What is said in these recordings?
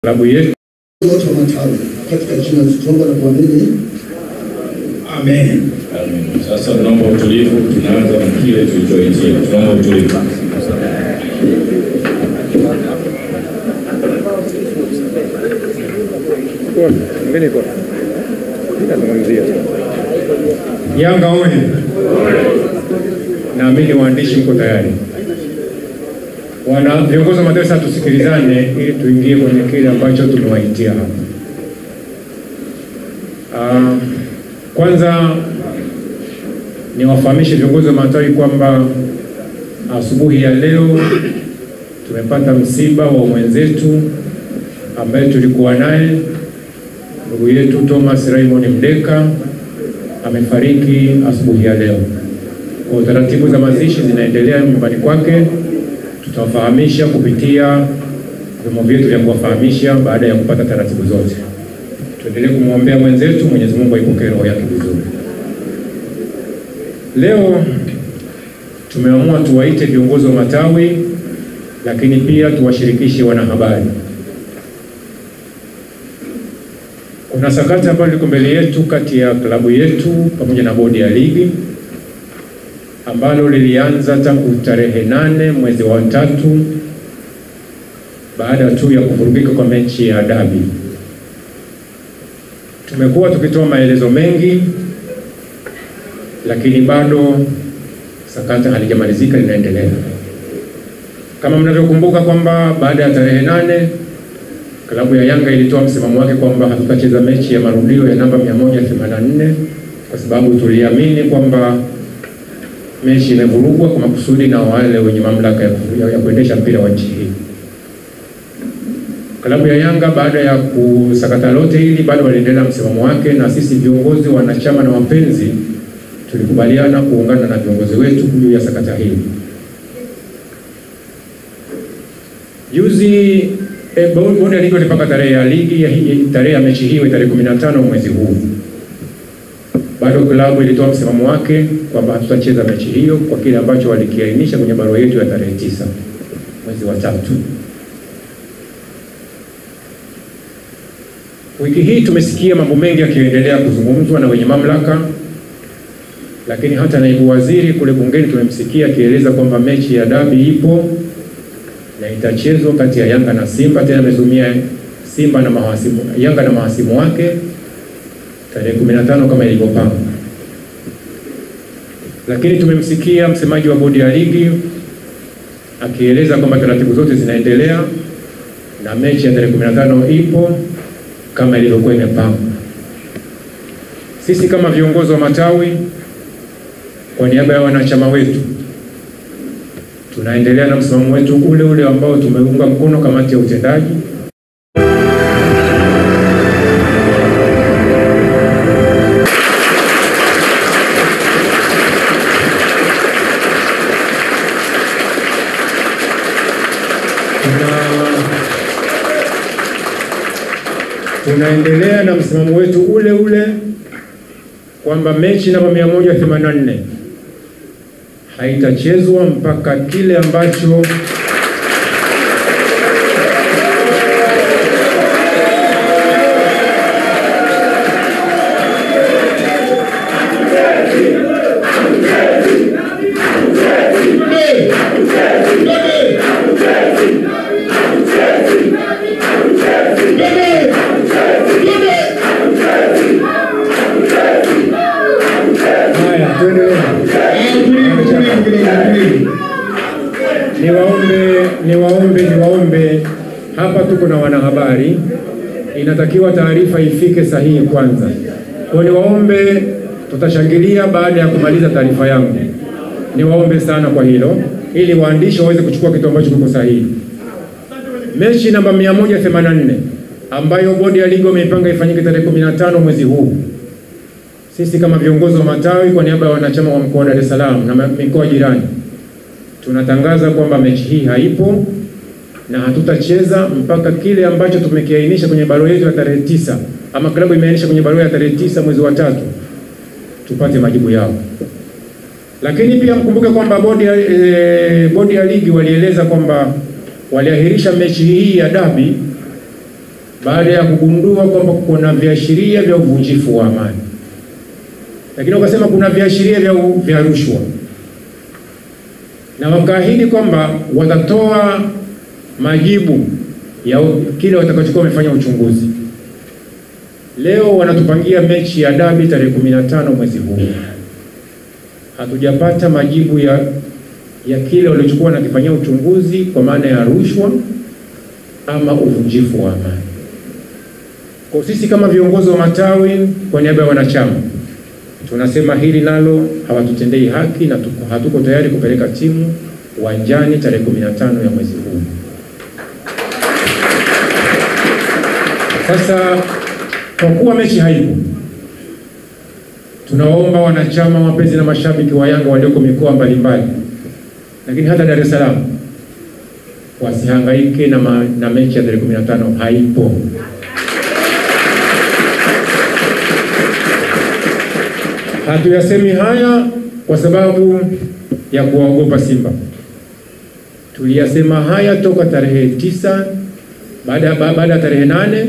Klabu yetu wote wa matawi katika jina la Mungu na kuamini. Amen. Amen. Sasa tunaomba utulivu, tunaanza na kile tulichoitia. Tunaomba utulivu. Yanga oye. Naamini waandishi mko tayari. Wana viongozi wa matawi, sasa tusikilizane ili tuingie kwenye kile ambacho tumewaitia hapa. Kwanza niwafahamishe viongozi wa matawi kwamba asubuhi ya leo tumepata msiba wa mwenzetu ambaye tulikuwa naye, ndugu yetu Thomas Raymond Mdeka amefariki asubuhi ya leo. Kwa taratibu za mazishi zinaendelea nyumbani kwake, tutawafahamisha kupitia vyombo vyetu vya kuwafahamisha baada ya kupata taratibu zote. Tuendelee kumwombea mwenzetu, Mwenyezi Mungu aipokee roho yake vizuri. Leo tumeamua tuwaite viongozi wa matawi, lakini pia tuwashirikishe wanahabari. Kuna sakata ambalo liko mbele yetu kati ya klabu yetu pamoja na bodi ya ligi ambalo lilianza tangu tarehe 8 mwezi wa 3 baada tu ya kuvurugika kwa mechi ya dabi. Tumekuwa tukitoa maelezo mengi, lakini bado sakata halijamalizika, linaendelea. Kama mnavyokumbuka kwamba baada ya tarehe 8 klabu ya Yanga ilitoa msimamo wake kwamba hatutacheza mechi ya marudio ya namba 184 kwa sababu tuliamini kwamba mechi imevurugwa kwa makusudi na wale wenye mamlaka ya kuendesha mpira wa nchi hii. Klabu ya Yanga baada ya kusakata lote hili bado waliendelea msimamo wake, na sisi viongozi, wanachama na wapenzi tulikubaliana kuungana na viongozi wetu juu ya sakata hili. Juzi bodi ya ligi ilipanga tarehe ya ligi tarehe ya mechi hiyo tarehe 15 mwezi huu. Bado klabu ilitoa msimamo wake kwamba hatutacheza mechi hiyo kwa kile ambacho walikiainisha kwenye barua yetu ya tarehe 9 mwezi wa 3. Wiki hii tumesikia mambo mengi yakiendelea kuzungumzwa na wenye mamlaka, lakini hata naibu waziri kule bungeni tumemsikia akieleza kwamba mechi ya dabi ipo na itachezwa kati ya Yanga na Simba. Tena amezumia Simba na mahasimu, Yanga na mahasimu wake tarehe 15 kama ilivyopangwa. Lakini tumemsikia msemaji wa bodi ya ligi akieleza kwamba taratibu zote zinaendelea na mechi ya tarehe 15 ipo kama ilivyokuwa imepangwa. Sisi kama viongozi wa matawi, kwa niaba ya wanachama wetu, tunaendelea na msimamo wetu ule ule ambao tumeunga mkono kamati ya utendaji. Tunaendelea na msimamo wetu ule ule kwamba mechi namba 184 haitachezwa mpaka kile ambacho niwaombe hapa tuko na wanahabari, inatakiwa taarifa ifike sahihi kwanza. Kwa niwaombe, tutashangilia baada ya kumaliza taarifa yangu. Niwaombe sana kwa hilo ili waandishi waweze kuchukua kitu ambacho kiko sahihi. Mechi namba 184 ambayo bodi ya ligi imeipanga ifanyike tarehe 15 mwezi huu. Sisi kama viongozi wa matawi kwa niaba ya wanachama wa mkoa wa Dar es Salaam na mikoa jirani tunatangaza kwamba mechi hii haipo na hatutacheza mpaka kile ambacho tumekiainisha kwenye barua yetu ya tarehe 9 ama klabu imeainisha kwenye barua ya tarehe 9 mwezi wa 3 tupate majibu yao. Lakini pia mkumbuke kwamba bodi ya ligi walieleza kwamba waliahirisha mechi hii ya dabi baada ya kugundua kwamba kuna viashiria vya uvunjifu wa amani, lakini wakasema kuna viashiria vya rushwa, na wakaahidi kwamba watatoa majibu ya kile watakachokuwa wamefanya uchunguzi. Leo wanatupangia mechi ya dabi tarehe 15 mwezi huu. Hatujapata majibu ya kile walichokuwa nakifanyia uchunguzi kwa maana ya rushwa ama uvunjifu wa amani. Kwa sisi kama viongozi wa matawi, kwa niaba ya wanachama, tunasema hili nalo hawatutendei haki na hatuko tayari kupeleka timu uwanjani tarehe 15 ya mwezi huu. Sasa kwa kuwa mechi haipo, tunaomba wanachama, wapenzi na mashabiki wa Yanga walioko mikoa mbalimbali, lakini hata Dar es Salaam, wasihangaike na mechi ya tarehe 15 haipo. Hatuyasemi haya kwa sababu ya kuwaogopa Simba. Tuliyasema haya toka tarehe 9 baada ya tarehe 8,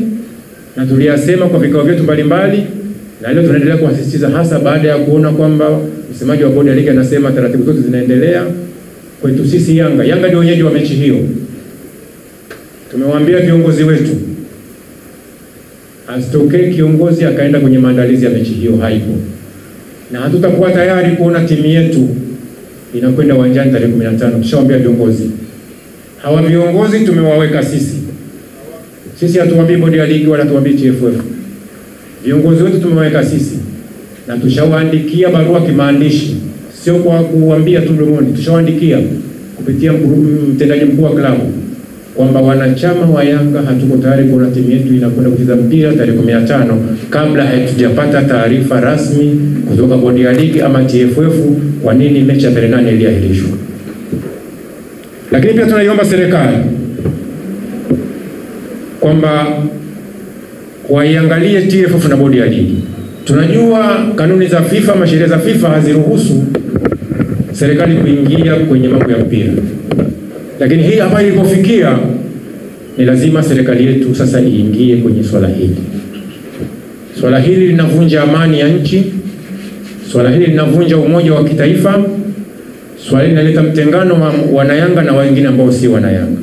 na tuliyasema kwa vikao vyetu mbalimbali, na leo tunaendelea kuasisitiza hasa baada ya kuona kwamba msemaji wa bodi ya ligi anasema taratibu zote zinaendelea. Kwetu sisi Yanga ndio wenyeji wa mechi hiyo. Tumewaambia viongozi wetu asitokee kiongozi akaenda kwenye maandalizi ya mechi hiyo, haipo. Na hatutakuwa tayari kuona timu yetu inakwenda uwanjani tarehe 15. Tushawaambia viongozi. Hawa viongozi tumewaweka sisi. Sisi hatuwaambii bodi ya ligi wala hatuwaambii TFF. Viongozi wetu tumewaweka sisi. Na tushawaandikia barua kimaandishi. Sio kwa kuambia tu mdomoni. Tushawaandikia kupitia mtendaji mkuu wa klabu kwamba wanachama wa Yanga hatuko tayari kuona timu yetu inakwenda kucheza mpira tarehe 15 kabla hatujapata taarifa rasmi kutoka bodi ya ligi ama TFF kwa nini mechi ya tarehe 8 iliahirishwa. Lakini pia tunaiomba serikali kwamba waiangalie TFF na bodi ya ligi. Tunajua kanuni za FIFA, masheria za FIFA haziruhusu serikali kuingia kwenye mambo ya mpira. Lakini hii hapa ilipofikia, ni lazima serikali yetu sasa iingie kwenye swala hili. Swala hili linavunja amani ya nchi, swala hili linavunja umoja wa kitaifa, swala hili linaleta mtengano wa wanayanga na wengine ambao si wanayanga.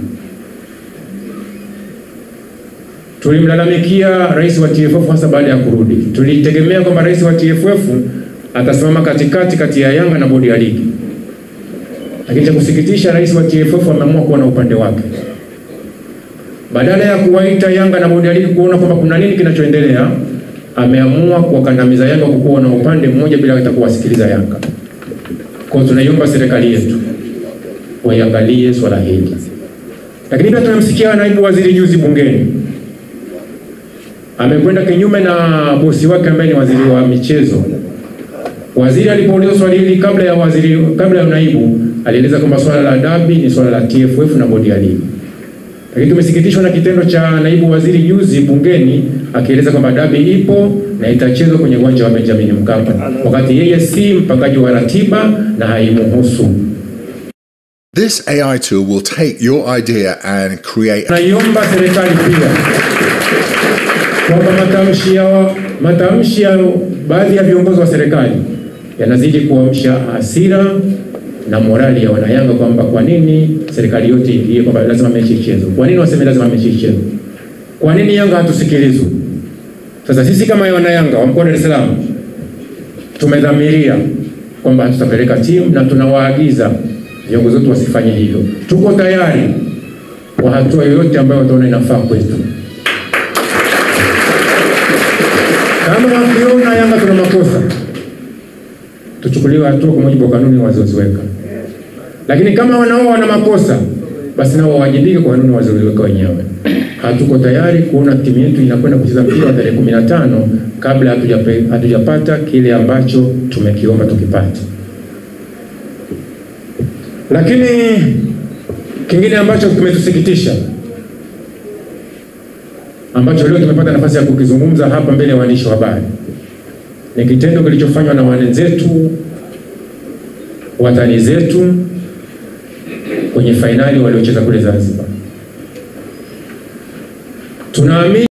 Tulimlalamikia rais wa TFF hasa baada ya kurudi. Tulitegemea kwamba rais wa TFF atasimama kati ya Yanga na bodi ya ligi. Lakini cha kusikitisha, rais wa TFF ameamua kuwa na upande wake. Badala ya kuwaita Yanga na bodi ya ligi kuona kwamba kuna nini kinachoendelea, ameamua kuwakandamiza Yanga kwa kuwa na upande mmoja bila hata kuwasikiliza Yanga. Kwa tunaiomba serikali yetu waiangalie swala hili. Lakini pia tunamsikia naibu waziri juzi bungeni. Amekwenda kinyume na bosi wake ambaye ni waziri wa michezo. Waziri alipoulizwa swali hili kabla ya naibu, alieleza kwamba swala la dabi ni swala la TFF na bodi ya ligi. Lakini tumesikitishwa na kitendo cha naibu waziri juzi bungeni akieleza kwamba dabi ipo na itachezwa kwenye uwanja wa Benjamin Mkapa, wakati yeye si mpangaji wa ratiba na haimuhusu. This AI tool will take your idea and create. Naiomba serikali pia kwamba matamshi ya baadhi ya viongozi wa serikali yanazidi kuamsha hasira na morali ya wanayanga kwamba kwa nini serikali yote ingie kwamba lazima mechi ichezwe. Kwa nini waseme lazima mechi ichezwe? Kwa nini Yanga hatusikilizwe? Sasa sisi kama wanayanga wa mkoa wa Dar es Salaam tumedhamiria kwamba tutapeleka timu na tunawaagiza viongozi wetu wasifanye hivyo. Tuko tayari kwa hatua yoyote ambayo wataona inafaa kwetu. Kama wakiona Yanga tuna makosa, tuchukuliwe hatua kwa mujibu wa kanuni walizoziweka. Lakini kama wana makosa, basi nao wawajibike kwa kanuni walizoziweka wenyewe. Hatuko tayari kuona timu yetu inakwenda kucheza mpira wa tarehe 15 kabla hatujapata kile ambacho tumekiomba tukipate. Lakini kingine ambacho kimetusikitisha, ambacho leo tumepata nafasi ya kukizungumza hapa mbele ya waandishi wa habari, ni kitendo kilichofanywa na wenzetu, watani zetu kwenye fainali waliocheza kule Zanzibar. Tunaamini